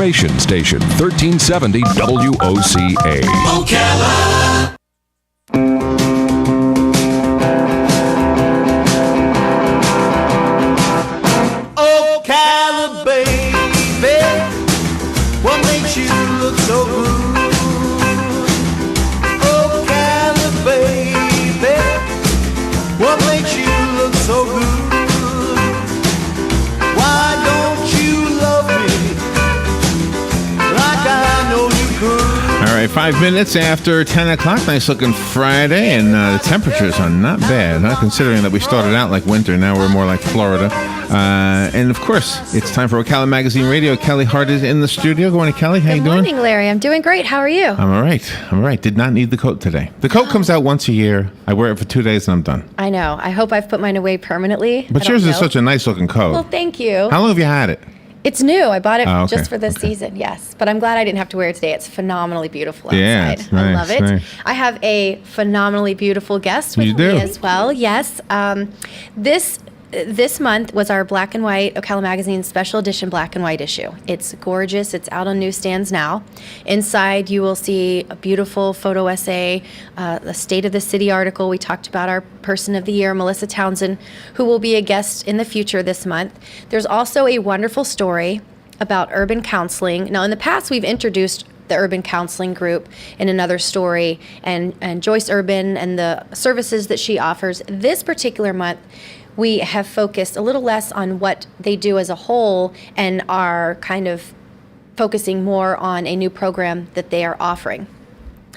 information station, 1370 WOCA. Ocala. Ocala, baby, what makes you look so good? Ocala, baby, what makes you look so good? Why don't you love me like I know you could? All right, 5 minutes after 10 o'clock. Nice looking Friday, and the temperatures are not bad, huh? Considering that we started out like winter, now we're more like Florida. And of course, it's time for Ocala Magazine Radio. Kelli Hart is in the studio. Good morning, Kelli. How you doing? Good morning, Larry. I'm doing great. How are you? I'm all right. I'm all right. Did not need the coat today. The coat comes out once a year. I wear it for 2 days and I'm done. I know. I hope I've put mine away permanently. But yours is such a nice looking coat. Well, thank you. How long have you had it? It's new. I bought it okay. just for this season, yes. But I'm glad I didn't have to wear it today. It's phenomenally beautiful outside. Yeah, it's nice, I love it. nice. I have a phenomenally beautiful guest with You me do? as well. Yes. This month was our black and white Ocala Magazine special edition black and white issue. It's gorgeous. It's out on newsstands now. Inside, you will see a beautiful photo essay, a State of the City article. We talked about our Person of the Year, Melissa Townsend, who will be a guest in the future this month. There's also a wonderful story about urban counseling. Now, in the past, we've introduced the Urban Counseling Group in another story, and Joyce Urban and the services that she offers. This particular month, we have focused a little less on what they do as a whole and are kind of focusing more on a new program that they are offering.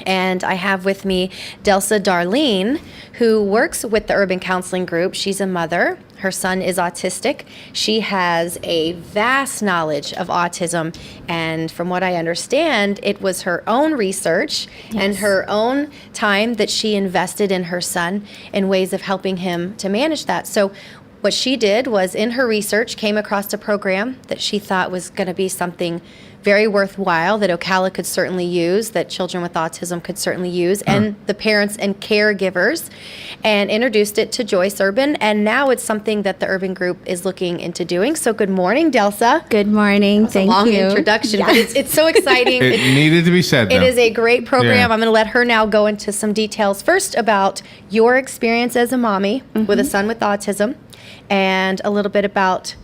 And I have with me Delsa Darlene, who works with the Urban Counseling Group. She's a mother. Her son is autistic. She has a vast knowledge of autism. And from what I understand, it was her own research and her own time that she invested in her son in ways of helping him to manage that. So what she did was, in her research, came across a program that she thought was going to be something very worthwhile, that Ocala could certainly use, that children with autism could certainly use, and the parents and caregivers, and introduced it to Joyce Urban, and now it's something that the Urban Group is looking into doing. So good morning, Delsa. Good morning. Thank you. Long introduction, but it's so exciting. It needed to be said, though. It is a great program. Yeah. I'm going to let her now go into some details. First, about your experience as a mommy with a son with autism, and a little bit about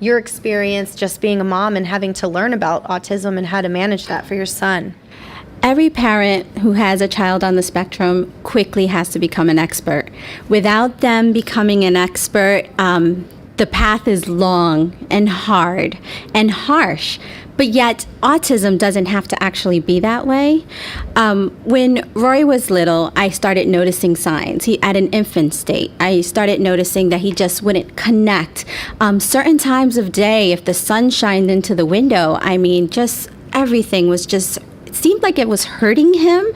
your experience just being a mom and having to learn about autism and how to manage that for your son. Every parent who has a child on the spectrum quickly has to become an expert. Without them becoming an expert, the path is long and hard and harsh. But yet, autism doesn't have to actually be that way. When Rory was little, I started noticing signs. He at an infant state. I started noticing that he just wouldn't connect. Certain times of day, if the sun shined into the window, I mean, just everything was just, it seemed like it was hurting him,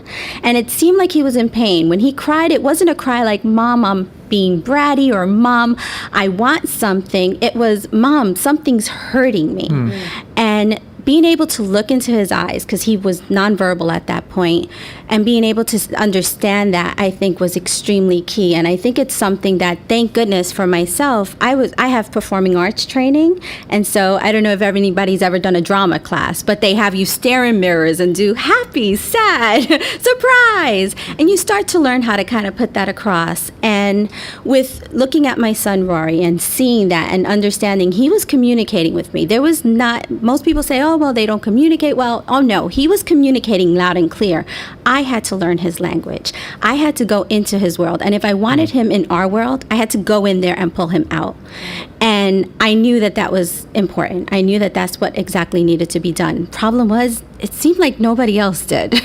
and it seemed like he was in pain. When he cried, it wasn't a cry like, "Mom, I'm being bratty," or "Mom, I want something." It was, "Mom, something's hurting me." And being able to look into his eyes, because he was nonverbal at that point, and being able to understand that, I think, was extremely key. And I think it's something that, thank goodness for myself, I have performing arts training, and so I don't know if anybody's ever done a drama class, but they have you stare in mirrors and do happy, sad, surprise, and you start to learn how to kind of put that across. And with looking at my son Rory and seeing that and understanding he was communicating with me, there was not, most people say, "Oh, well, they don't communicate well." Oh no, he was communicating loud and clear. I had to learn his language. I had to go into his world. And if I wanted him in our world, I had to go in there and pull him out. And I knew that that was important. I knew that that's what exactly needed to be done. Problem was, it seemed like nobody else did.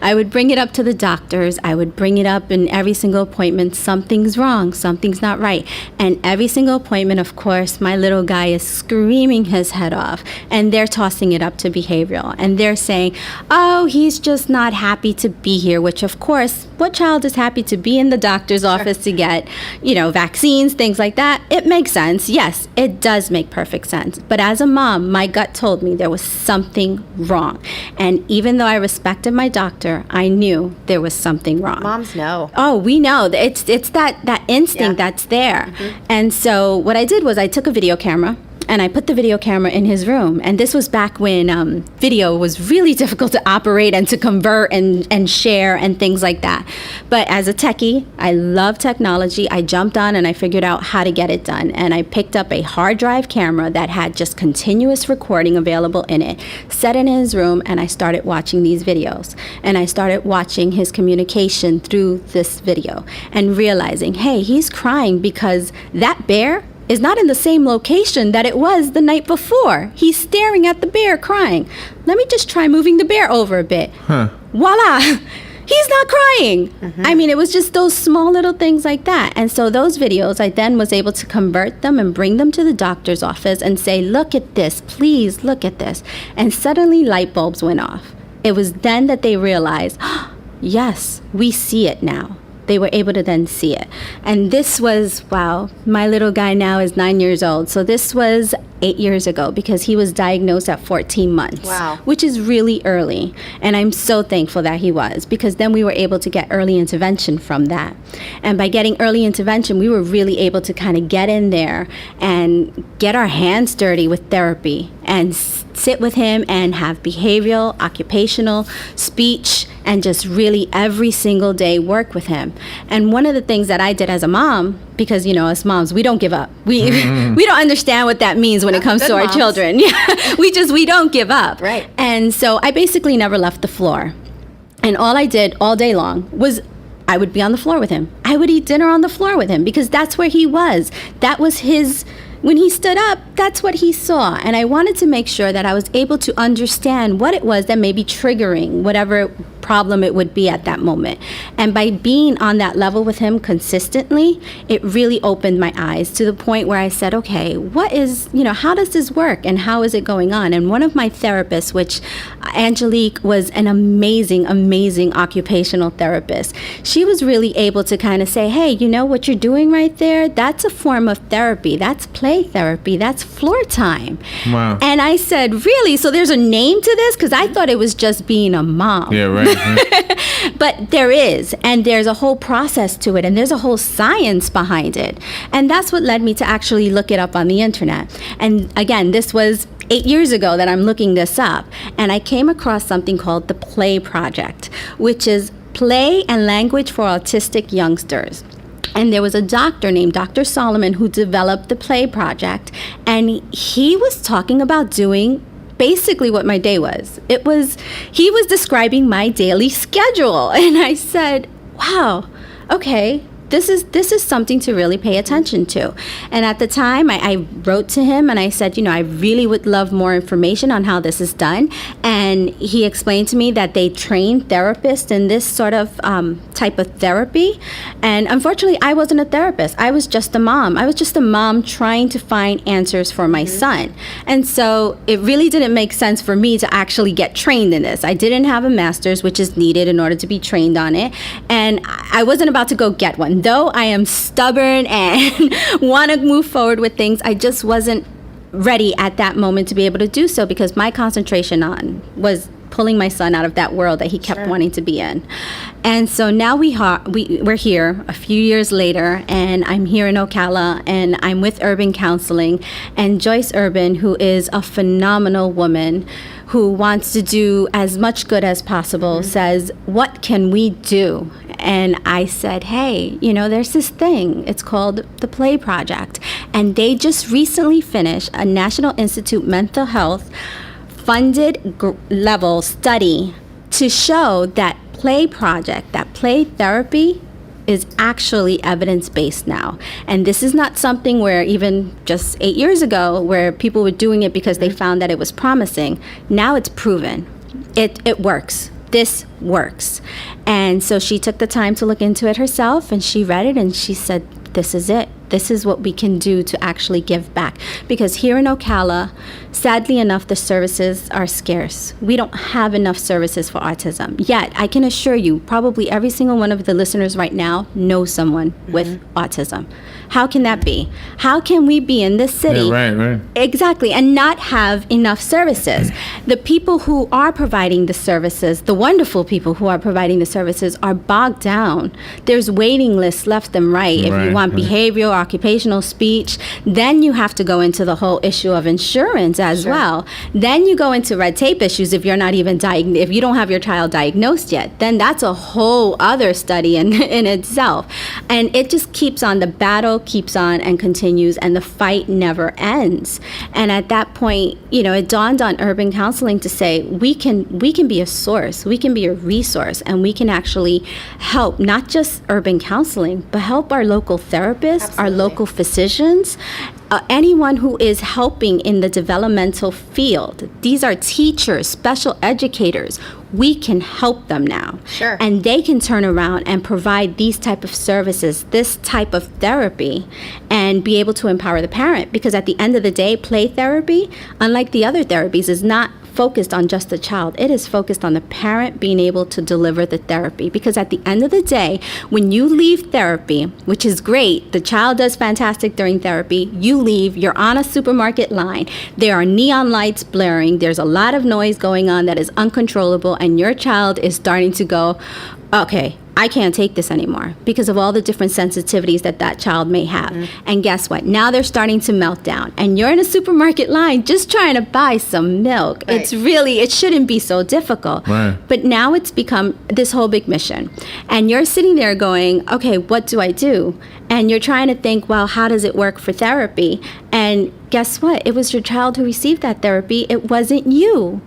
I would bring it up to the doctors. I would bring it up in every single appointment. Something's wrong. Something's not right. And every single appointment, of course, my little guy is screaming his head off. And they're tossing it up to behavioral. And they're saying, "Oh, he's just not happy to be here," which, of course, what child is happy to be in the doctor's office to get, vaccines, things like that? It makes sense. Yes, it does make perfect sense. But as a mom, my gut told me there was something wrong. And even though I respected my doctor, I knew there was something wrong. Moms know. Oh, we know. It's that instinct that's there. And so what I did was I took a video camera and I put the video camera in his room. And this was back when video was really difficult to operate and to convert and share and things like that. But as a techie, I love technology. I jumped on and I figured out how to get it done. And I picked up a hard drive camera that had just continuous recording available in it, set it in his room, and I started watching these videos. And I started watching his communication through this video and realizing, hey, he's crying because that bear is not in the same location that it was the night before. He's staring at the bear crying. Let me just try moving the bear over a bit. Voila! He's not crying. I mean, it was just those small little things like that. And so those videos, I then was able to convert them and bring them to the doctor's office and say, look at this, please look at this. And suddenly light bulbs went off. It was then that they realized, yes, we see it now. They were able to then see it. And this was, wow, my little guy now is 9 years old. So this was 8 years ago because he was diagnosed at 14 months. Wow. Which is really early. And I'm so thankful that he was, because then we were able to get early intervention from that. And by getting early intervention, we were really able to kind of get in there and get our hands dirty with therapy and sit with him and have behavioral, occupational, speech, and just really every single day work with him. And one of the things that I did as a mom, because, you know, as moms, we don't give up. We don't understand what that means when it comes to our children. Yeah, we don't give up. Right. And so I basically never left the floor. And all I did all day long was I would be on the floor with him. I would eat dinner on the floor with him because that's where he was. That was his... When he stood up, that's what he saw. And I wanted to make sure that I was able to understand what it was that may be triggering whatever problem it would be at that moment. And by being on that level with him consistently, it really opened my eyes to the point where I said, okay, what is, you know, how does this work and how is it going on? And one of my therapists, which Angelique was an amazing, amazing occupational therapist, she was really able to kind of say, hey, you know what you're doing right there? That's a form of therapy. That's play therapy. That's floor time. Wow. And I said, really? So there's a name to this? Because I thought it was just being a mom. Yeah, right. But there is, and there's a whole process to it, and there's a whole science behind it. And that's what led me to actually look it up on the internet. And again, this was 8 years ago that I'm looking this up, and I came across something called the Play Project, which is play and language for autistic youngsters. And there was a doctor named Dr. Solomon who developed the Play Project, and he was talking about doing basically what my day was. He was describing my daily schedule, and I said, wow, okay, this is something to really pay attention to. And at the time, I wrote to him and I said, you know, I really would love more information on how this is done. And he explained to me that they train therapists in this sort of type of therapy. And unfortunately, I wasn't a therapist. I was just a mom. I was just a mom trying to find answers for my son. And so it really didn't make sense for me to actually get trained in this. I didn't have a master's, which is needed in order to be trained on it. And I wasn't about to go get one. Though I am stubborn and want to move forward with things, I just wasn't ready at that moment to be able to do so because my concentration on was pulling my son out of that world that he kept wanting to be in. And so now we're here a few years later, and I'm here in Ocala, and I'm with Urban Counseling, and Joyce Urban, who is a phenomenal woman who wants to do as much good as possible, says, what can we do? And I said, hey, you know, there's this thing. It's called the Play Project. And they just recently finished a National Institute Mental Health funded level study to show that play project, that play therapy is actually evidence-based now. And this is not something where even just 8 years ago where people were doing it because they found that it was promising. Now it's proven. It works. This works. And so she took the time to look into it herself, and she read it, and she said, this is it. This is what we can do to actually give back. Because here in Ocala, sadly enough, the services are scarce. We don't have enough services for autism. Yet, I can assure you, probably every single one of the listeners right now knows someone with autism. How can that be? How can we be in this city? Yeah, right. Exactly, and not have enough services? The people who are providing the services, the wonderful people who are providing the services, are bogged down. There's waiting lists left and right. If you want behavioral, occupational speech. Then you have to go into the whole issue of insurance as well. Then you go into red tape issues if you're not even if you don't have your child diagnosed yet. Then that's a whole other study in itself. And it just keeps on. The battle keeps on and continues, and the fight never ends. And at that point, it dawned on urban counseling to say we can be a source, we can be a resource, and we can actually help not just urban counseling, but help our local therapists, our local physicians, anyone who is helping in the developmental field. These are teachers, special educators. We can help them now. Sure. And they can turn around and provide these type of services, this type of therapy, and be able to empower the parent. Because at the end of the day, play therapy, unlike the other therapies, is not focused on just the child. It is focused on the parent being able to deliver the therapy. Because at the end of the day, when you leave therapy, which is great, the child does fantastic during therapy, you leave, you're on a supermarket line, there are neon lights blaring, there's a lot of noise going on that is uncontrollable, and your child is starting to go, okay, I can't take this anymore because of all the different sensitivities that child may have. And guess what? Now they're starting to melt down. And you're in a supermarket line just trying to buy some milk. Right. It shouldn't be so difficult. Right. But now it's become this whole big mission. And you're sitting there going, okay, what do I do? And you're trying to think, well, how does it work for therapy? And guess what? It was your child who received that therapy. It wasn't you.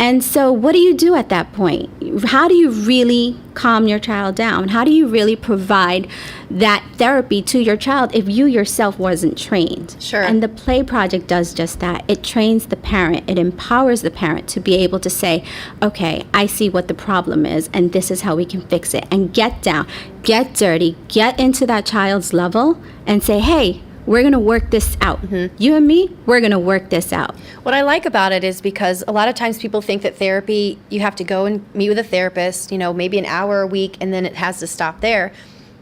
And so what do you do at that point? How do you really calm your child down? How do you really provide that therapy to your child if you yourself wasn't trained? Sure. And the Play Project does just that. It trains the parent. It empowers the parent to be able to say, okay, I see what the problem is, and this is how we can fix it. And get down, get dirty, get into that child's level and say, hey, we're going to work this out. You and me, we're going to work this out. What I like about it is because a lot of times people think that therapy, you have to go and meet with a therapist, maybe an hour a week, and then it has to stop there.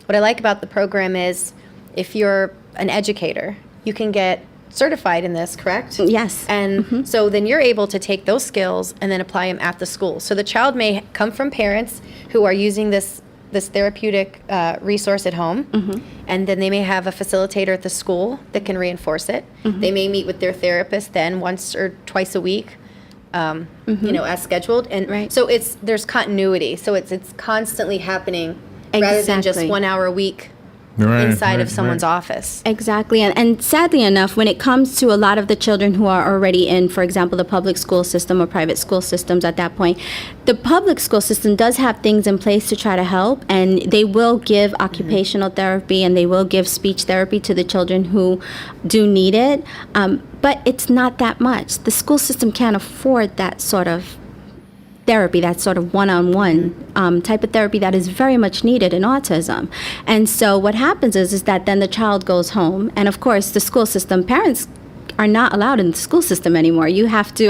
What I like about the program is if you're an educator, you can get certified in this, correct? Yes. And so then you're able to take those skills and then apply them at the school. So the child may come from parents who are using this therapeutic resource at home, and then they may have a facilitator at the school that can reinforce it. They may meet with their therapist then once or twice a week, as scheduled. And so there's continuity. So it's constantly happening rather than just Exactly. 1 hour a week inside of someone's office. Exactly. And sadly enough, when it comes to a lot of the children who are already in, for example, the public school system or private school systems at that point, the public school system does have things in place to try to help, and they will give occupational therapy and they will give speech therapy to the children who do need it. But it's not that much. The school system can't afford that sort of therapy, that sort of one-on-one type of therapy that is very much needed in autism. And so what happens is that then the child goes home, and of course the school system, parents are not allowed in the school system anymore. You have to,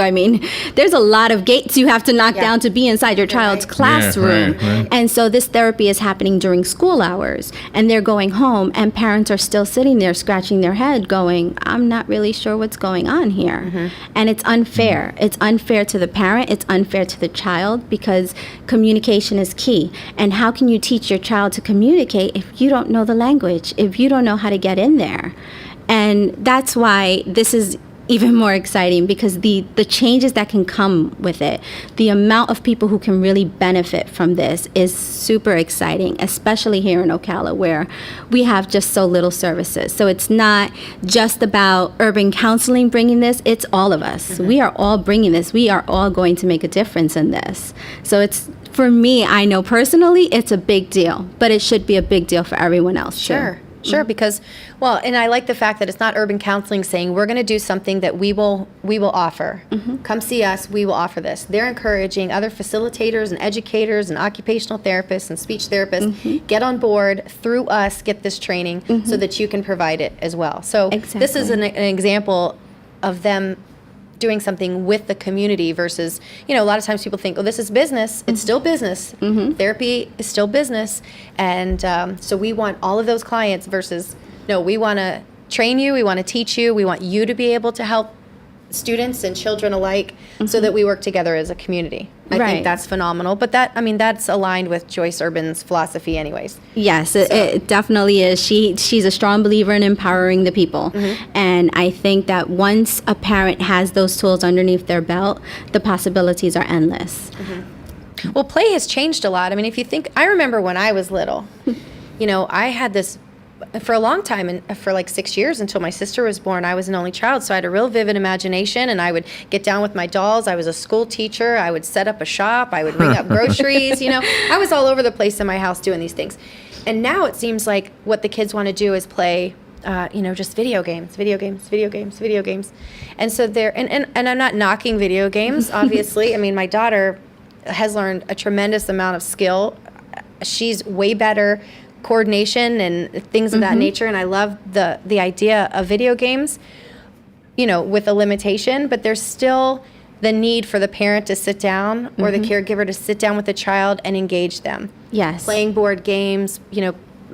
there's a lot of gates you have to knock down to be inside your child's classroom. right. And so this therapy is happening during school hours, and they're going home, and parents are still sitting there scratching their head going, I'm not really sure what's going on here. And it's unfair. It's unfair to the parent. It's unfair to the child because communication is key. And how can you teach your child to communicate if you don't know the language, if you don't know how to get in there? And that's why this is even more exciting, because the changes that can come with it, the amount of people who can really benefit from this is super exciting, especially here in Ocala where we have just so little services. So it's not just about urban counseling bringing this, it's all of us. We are all bringing this. We are all going to make a difference in this. So it's, for me, I know personally it's a big deal, but it should be a big deal for everyone else too. Sure, because, and I like the fact that it's not urban counseling saying we're going to do something that we will offer. Come see us, we will offer this. They're encouraging other facilitators and educators and occupational therapists and speech therapists, get on board through us, get this training so that you can provide it as well. So this is an example of them doing something with the community versus, a lot of times people think, oh, this is business. It's still business. Therapy is still business. And so we want all of those clients versus, no, we want to train you. We want to teach you. We want you to be able to help students and children alike so that we work together as a community. I Right. think that's phenomenal. But that's aligned with Joyce Urban's philosophy anyways. Yes, it definitely is. She's a strong believer in empowering the people. And I think that once a parent has those tools underneath their belt, the possibilities are endless. Well, play has changed a lot. I mean, if you think, I remember when I was little, I had this for a long time, and for like 6 years until my sister was born. I was an only child, so I had a real vivid imagination, and I would get down with my dolls. I was a school teacher. I would set up a shop. I would ring up groceries. I was all over the place in my house doing these things. And now it seems like what the kids want to do is play, just video games. And so and I'm not knocking video games, obviously. I mean, my daughter has learned a tremendous amount of skill. She's way better coordination and things of that nature, and I love the idea of video games, with a limitation, but there's still the need for the parent to sit down or the caregiver to sit down with the child and engage them. Yes. Playing board games,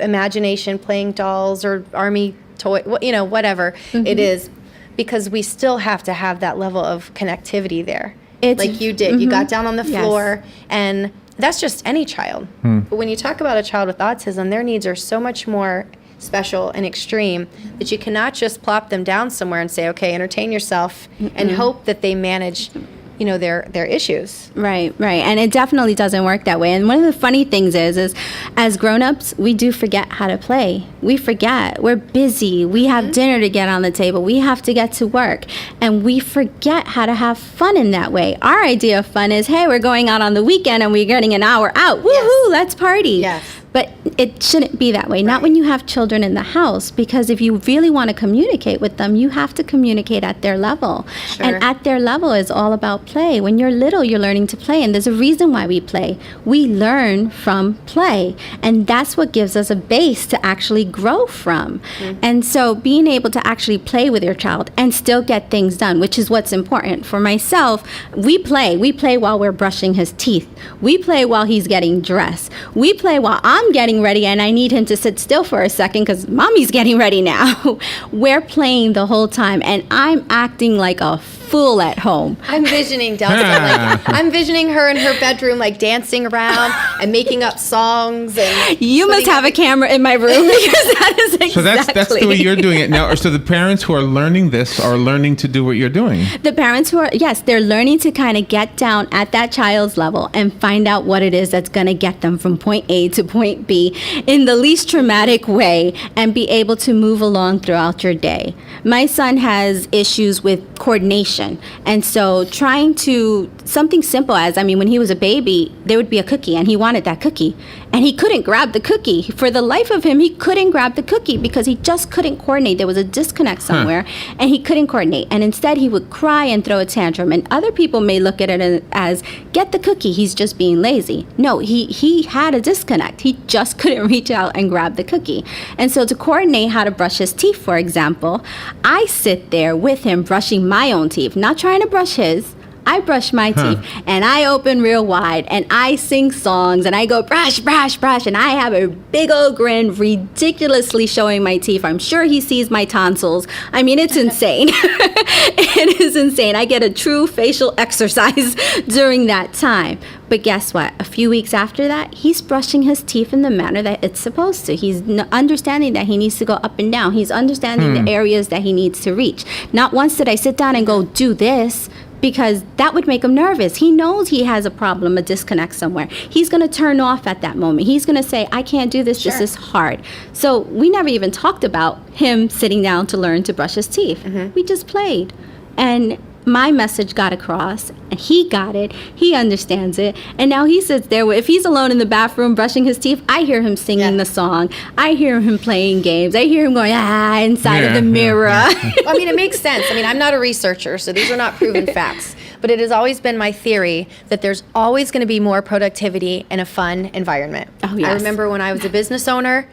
imagination, playing dolls or army toy, whatever it is, because we still have to have that level of connectivity there. Like you did. You got down on the floor, and that's just any child. But when you talk about a child with autism, their needs are so much more special and extreme that you cannot just plop them down somewhere and say, okay, entertain yourself and hope that they manage their issues. Right. And it definitely doesn't work that way. And one of the funny things is as grown-ups, we do forget how to play. We forget. We're busy. We have dinner to get on the table. We have to get to work. And we forget how to have fun in that way. Our idea of fun is, hey, we're going out on the weekend and we're getting an hour out. Woohoo, let's party. Yes. But it shouldn't be that way. Not when you have children in the house, because if you really want to communicate with them, you have to communicate at their level. Sure. And at their level is all about play. When you're little, you're learning to play, and there's a reason why we play. We learn from play, and that's what gives us a base to actually grow from. And so being able to actually play with your child and still get things done, which is what's important. For myself, we play. We play while we're brushing his teeth. We play while he's getting dressed. We play while I'm getting ready and I need him to sit still for a second because mommy's getting ready now. We're playing the whole time, and I'm acting like a fool at home. I'm visioning Delta. I'm visioning her in her bedroom, like dancing around and making up songs. And you must have a camera in my room, because that is exactly. So that's the way you're doing it now. So the parents who are learning this are learning to do what you're doing. The parents who are, yes, they're learning to kind of get down at that child's level and find out what it is that's going to get them from point A to point B in the least traumatic way and be able to move along throughout your day. My son has issues with coordination. And so trying to, something simple as, when he was a baby, there would be a cookie and he wanted that cookie. And he couldn't grab the cookie. For the life of him, he couldn't grab the cookie because he just couldn't coordinate. There was a disconnect somewhere and he couldn't coordinate. And instead he would cry and throw a tantrum. And other people may look at it as, get the cookie, he's just being lazy. No, he had a disconnect. He just couldn't reach out and grab the cookie. And so to coordinate how to brush his teeth, for example, I sit there with him brushing my own teeth, not trying to brush his. I brush my teeth and I open real wide and I sing songs and I go brush, brush, brush, and I have a big old grin, ridiculously showing my teeth. I'm sure he sees my tonsils. It's insane. It is insane. I get a true facial exercise during that time. But guess what? A few weeks after that, he's brushing his teeth in the manner that it's supposed to. He's understanding that he needs to go up and down. He's understanding the areas that he needs to reach. Not once did I sit down and go, do this, because that would make him nervous. He knows he has a problem, a disconnect somewhere. He's going to turn off at that moment. He's going to say, I can't do this. Sure. This is hard. So we never even talked about him sitting down to learn to brush his teeth. We just played. And my message got across, and he got it. He understands it. And now he sits there. If he's alone in the bathroom brushing his teeth, I hear him singing the song. I hear him playing games. I hear him going, inside of the mirror. It makes sense. I'm not a researcher, so these are not proven facts. But it has always been my theory that there's always going to be more productivity in a fun environment. Oh, yes. I remember when I was a business owner,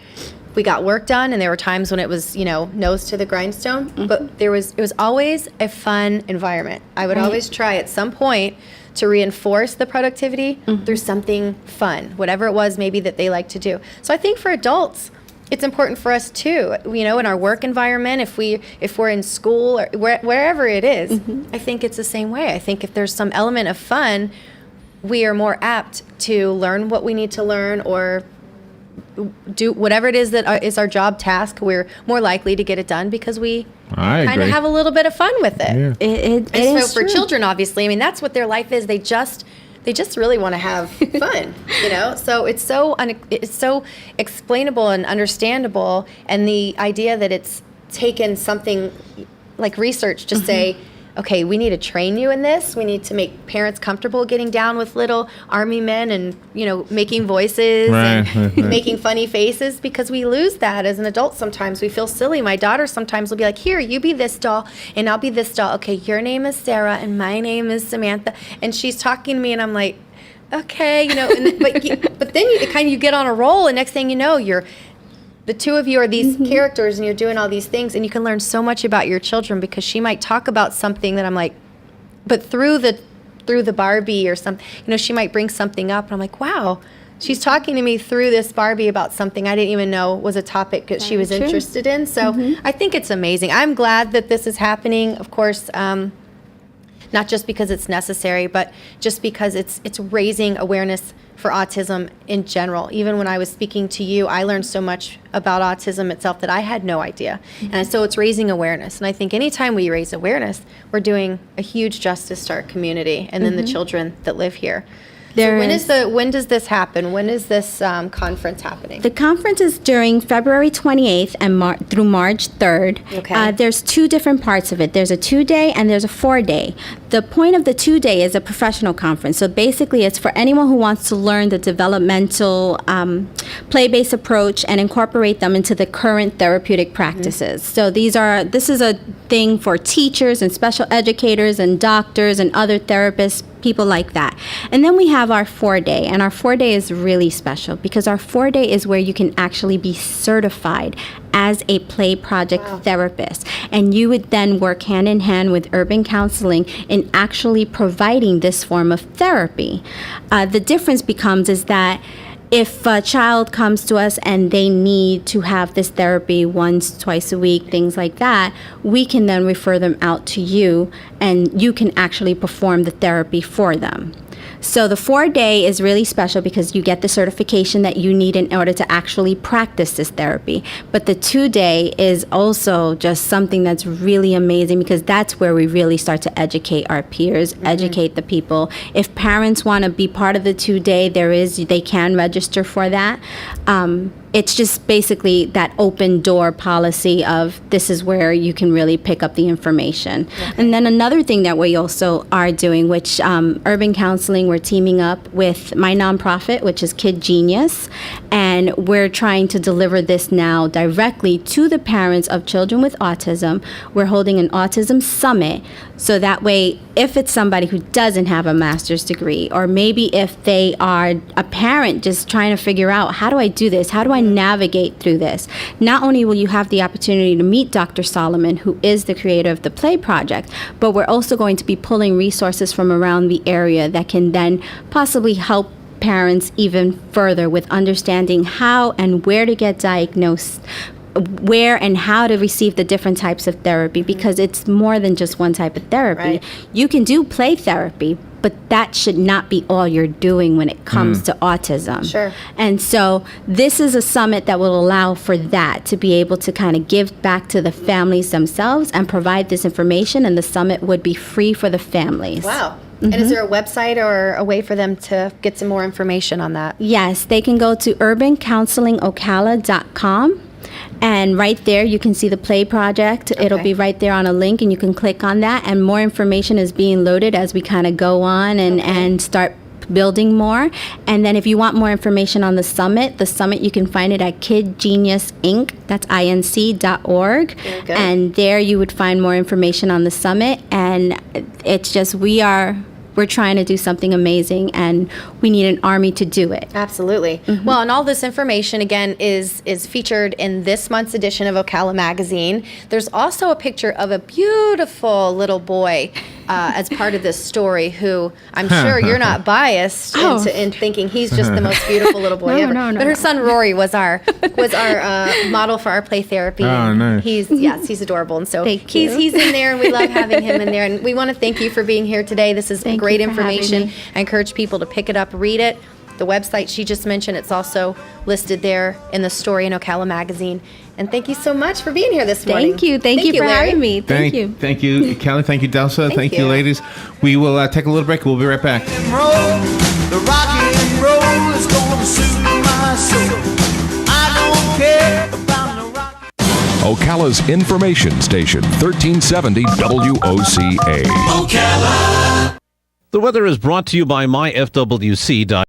we got work done, and there were times when it was, nose to the grindstone. But it was always a fun environment. I would always try at some point to reinforce the productivity through something fun, whatever it was maybe that they like to do. So I think for adults, it's important for us too, in our work environment, if we're in school or wherever it is. I think it's the same way. I think if there's some element of fun, we are more apt to learn what we need to learn or do whatever it is that is our job task. We're more likely to get it done because we kind of have a little bit of fun with it. Yeah. It And is so for true. children, obviously, that's what their life is. They just really want to have fun, So it's so explainable and understandable, and the idea that it's taken something like research to say, okay, we need to train you in this. We need to make parents comfortable getting down with little army men and making voices and making funny faces, because we lose that as an adult. Sometimes we feel silly. My daughter sometimes will be like, "Here, you be this doll, and I'll be this doll. Okay, your name is Sarah, and my name is Samantha." And she's talking to me, and I'm like, "Okay, but then you get on a roll, and next thing you know, the two of you are these characters, and you're doing all these things, and you can learn so much about your children, because she might talk about something that I'm like, but through the Barbie or something, she might bring something up, and I'm like, wow, she's talking to me through this Barbie about something I didn't even know was a topic that she was interested in. So I think it's amazing. I'm glad that this is happening, of course, not just because it's necessary, but just because it's raising awareness for autism in general. Even when I was speaking to you, I learned so much about autism itself that I had no idea. And so it's raising awareness. And I think anytime we raise awareness, we're doing a huge justice to our community and then the children that live here. When does this happen? When is this conference happening? The conference is during February 28th and through March 3rd. Okay. There's two different parts of it. There's a 2-day and there's a 4-day. The point of the 2-day is a professional conference. So basically, it's for anyone who wants to learn the developmental play-based approach and incorporate them into the current therapeutic practices. So this is a thing for teachers and special educators and doctors and other therapists, people like that. And then we have our 4-day, and our 4-day is really special because our 4-day is where you can actually be certified as a play project therapist. And you would then work hand in hand with urban counseling in actually providing this form of therapy. The difference is that if a child comes to us and they need to have this therapy once, twice a week, things like that, we can then refer them out to you, and you can actually perform the therapy for them. So the 4-day is really special because you get the certification that you need in order to actually practice this therapy. But the 2-day is also just something that's really amazing because that's where we really start to educate our peers, educate the people. If parents want to be part of the 2-day, they can register for that. It's just basically that open door policy of this is where you can really pick up the information. Okay. And then another thing that we also are doing, which Urban Counseling, we're teaming up with my nonprofit, which is Kid Genius, and we're trying to deliver this now directly to the parents of children with autism. We're holding an autism summit, so that way, if it's somebody who doesn't have a master's degree, or maybe if they are a parent just trying to figure out, how do I do this? How do I navigate through this? Not only will you have the opportunity to meet Dr. Solomon, who is the creator of the Play Project, but we're also going to be pulling resources from around the area that can then possibly help parents even further with understanding how and where to get diagnosed, where and how to receive the different types of therapy, because it's more than just one type of therapy. Right. You can do play therapy, but that should not be all you're doing when it comes to autism. Sure. And so this is a summit that will allow for that, to be able to kind of give back to the families themselves and provide this information, and the summit would be free for the families. Wow. And is there a website or a way for them to get some more information on that? Yes, they can go to urbancounselingocala.com. And right there, you can see the Play Project. It'll be right there on a link, and you can click on that. And more information is being loaded as we kind of go on and start building more. And then if you want more information on the summit you can find it at Kid Genius Inc. That's inc.org. And there you would find more information on the summit. And it's just we're trying to do something amazing, and we need an army to do it. Absolutely. Well, and all this information, again, is featured in this month's edition of Ocala Magazine. There's also a picture of a beautiful little boy as part of this story, who I'm sure you're not biased in thinking he's just the most beautiful little boy ever. No, but her son Rory was our model for our play therapy. Oh, nice. He's adorable, and so Thank you. he's in there, and we love having him in there. And we want to thank you for being here today. This is Thank great you for having information. me. I encourage people to pick it up, read it. The website she just mentioned, it's also listed there in the story in Ocala magazine. And thank you so much for being here this morning. Thank you. Thank you for Larry. having me. Thank you. Thank you, Kelly. Thank you, Delsa. Thank you, you. ladies. We will take a little break. We'll be right back. Roll, the rock and roll is gonna suit my soul. I don't care about no rock. Ocala's information station, 1370 WOCA. Ocala. The weather is brought to you by myfwc.com.